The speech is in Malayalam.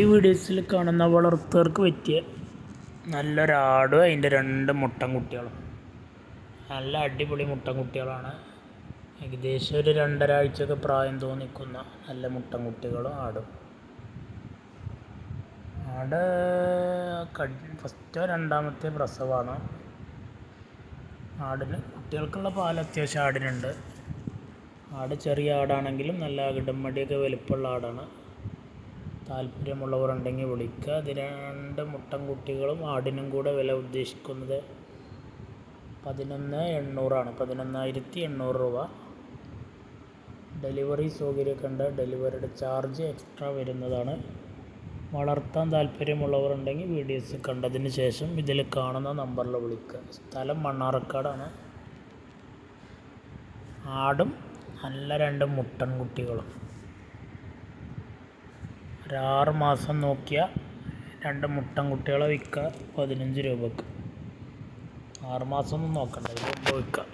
ഈ വീഡിയോസിൽ കാണുന്ന വളർത്തുകാർക്ക് പറ്റിയ നല്ലൊരാടും അതിൻ്റെ 2 മുട്ടൻകുട്ടികളും. നല്ല അടിപൊളി മുട്ടൻകുട്ടികളാണ്. ഏകദേശം ഒരു 2.5 ആഴ്ചയൊക്കെ പ്രായം തോന്നിക്കുന്ന നല്ല മുട്ടൻകുട്ടികളും ആടും. ആട് ഫസ്റ്റോ രണ്ടാമത്തെ പ്രസവമാണ്. ആടിന് കുട്ടികൾക്കുള്ള പാൽ അത്യാവശ്യം ആടിനുണ്ട്. ആട് ചെറിയ ആടാണെങ്കിലും നല്ല അകിടമടിയൊക്കെ വലിപ്പമുള്ള ആടാണ്. താല്പര്യമുള്ളവരുണ്ടെങ്കിൽ വിളിക്കുക. ഇത് 2 മുട്ടൻകുട്ടികളും ആടിനും കൂടെ വില ഉദ്ദേശിക്കുന്നത് 11,800 11,800 രൂപ. ഡെലിവറി സൗകര്യമൊക്കെ ഉണ്ട്. ഡെലിവറിയുടെ ചാർജ് എക്സ്ട്രാ വരുന്നതാണ്. വളർത്താൻ താല്പര്യമുള്ളവരുണ്ടെങ്കിൽ വീഡിയോസ് കണ്ടതിന് ശേഷം ഇതിൽ കാണുന്ന നമ്പറിൽ വിളിക്കുക. സ്ഥലം മണ്ണാർക്കാടാണ്. ആടും നല്ല 2 മുട്ടൻകുട്ടികളും. ഒരു 6 മാസം നോക്കിയാൽ 2 മുട്ടൻകുട്ടികളെ വിൽക്കുക 15 രൂപക്ക്. 6 മാസമൊന്നും നോക്കണ്ട, ഇത് വിൽക്കാം.